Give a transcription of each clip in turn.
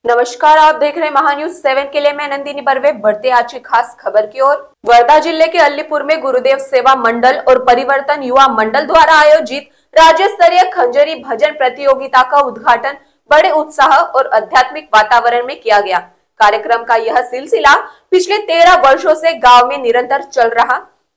नमस्कार, आप देख रहे हैं महान्यूज 7 के लिए मैं नंदिनी बर्वे। बढ़ते आज की खास खबर की ओर। वर्धा जिले के अलीपुर में गुरुदेव सेवा मंडल और परिवर्तन युवा मंडल द्वारा आयोजित राज्य स्तरीय खंजरी भजन प्रतियोगिता का उद्घाटन बड़े उत्साह और आध्यात्मिक वातावरण में किया गया। कार्यक्रम का यह सिलसिला पिछले 13 वर्षों से गाँव में निरंतर चल रहा।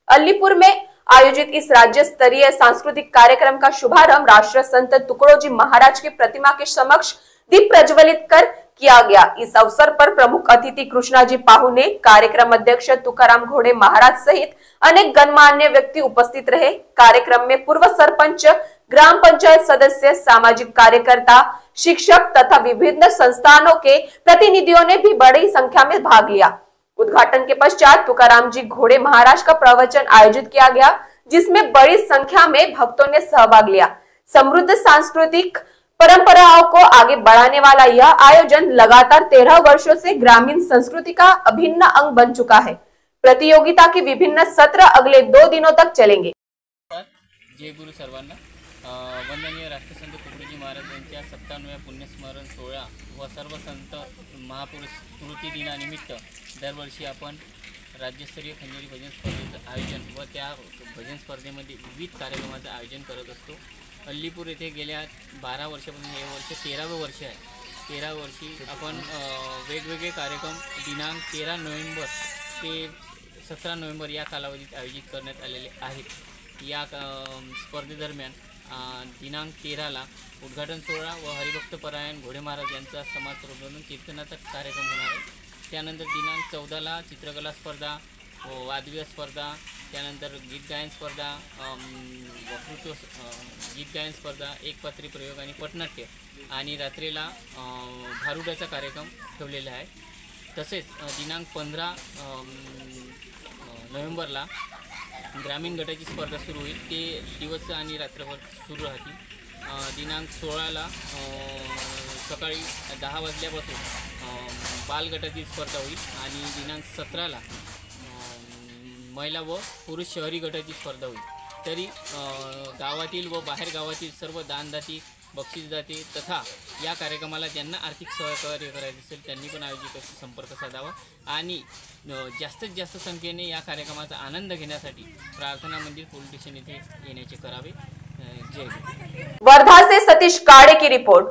अलीपुर में आयोजित इस राज्य स्तरीय सांस्कृतिक कार्यक्रम का शुभारंभ राष्ट्र संत तुकडोजी महाराज की प्रतिमा के समक्ष दीप प्रज्वलित कर किया गया। इस अवसर पर प्रमुख अतिथि कृष्णाजी पाहू ने, कार्यक्रम अध्यक्ष तुकाराम घोड़े महाराज सहित अनेक गणमान्य व्यक्ति उपस्थित रहे। कार्यक्रम में पूर्व सरपंच, ग्राम पंचायत सदस्य, सामाजिक कार्यकर्ता, शिक्षक तथा विभिन्न संस्थानों के प्रतिनिधियों ने भी बड़ी संख्या में भाग लिया। उद्घाटन के पश्चात तुकाराम जी घोड़े महाराज का प्रवचन आयोजित किया गया, जिसमें बड़ी संख्या में भक्तों ने सहभाग लिया। समृद्ध सांस्कृतिक परंपराओं को आगे बढ़ाने वाला यह आयोजन लगातार 13 वर्षों से ग्रामीण संस्कृति का अभिन्न अंग बन चुका है। प्रतियोगिता के विभिन्न सत्र अगले 2 दिनों तक चलेंगे। जय गुरु सर्वांना। वंदनीय राष्ट्रसंत तुकडोजी महाराज यांच्या 57व्या पुण्यस्मरण सोहळा व सर्व संत महापुरुष स्मृती दिनानिमित्त दरवर्षी आपण राज्यस्तरीय खंजरी भजन स्पर्धेचं आयोजन व त्या भजन स्पर्धेमध्ये विविध कार्यक्रमाचं आयोजन करत असतो। अलीपूर येथे गेल्या 12 वर्षापासून हे वर्ष 13वे वर्ष आहे। 13 वर्षी आपण वेगवेगळे कार्यक्रम दिनांक 13 नोव्हेंबर ते 17 नोव्हेंबर या कालावधीत आयोजित करण्यात आलेले आहेत। या स्पर्धेदरम्यान दिनांक 13ला उद्घाटन सोहळा व हरिभक्तपरायण घोडे महाराज यांचा समाज प्रबोधन कीर्तनाचा कार्यक्रम होणार आहे। त्यानंतर दिनांक 14ला चित्रकला स्पर्धा, वादविवाद स्पर्धा, त्यानंतर गीत गायन स्पर्धा, वक्तृत्व गीत गायन स्पर्धा, एकपात्री प्रयोग आणि पटनाट्य, आणि रात्रीला भारुडाचा कार्यक्रम ठेवलेला आहे। तसेच दिनांक 15 नोव्हेंबरला ग्रामीण गटाची स्पर्धा सुरू होईल। ते दिवस आणि रात्रभर सुरू राहतील। दिनांक 16ला सकाळी 10 वाजल्यापासून बालगटाची स्पर्धा होईल आणि दिनांक 17ला महिला व पुरुष शहरी गटाची स्पर्धा होईल। तरी गावातील व बाहेर गावातील सर्व दानदाती, बक्षीसदाते तथा या कार्यक्रमाला ज्यांना आर्थिक सहकार्य करायचे असेल त्यांनी पण आयोजकांशी संपर्क साधावा आणि जास्तीत जास्त संख्येने या कार्यक्रमाचा आनंद घेण्यासाठी प्रार्थना मंदिर पोलीस स्टेशन येथे येण्याचे करावे। जय हिंद। वर्धा से सतीश काड़े की रिपोर्ट।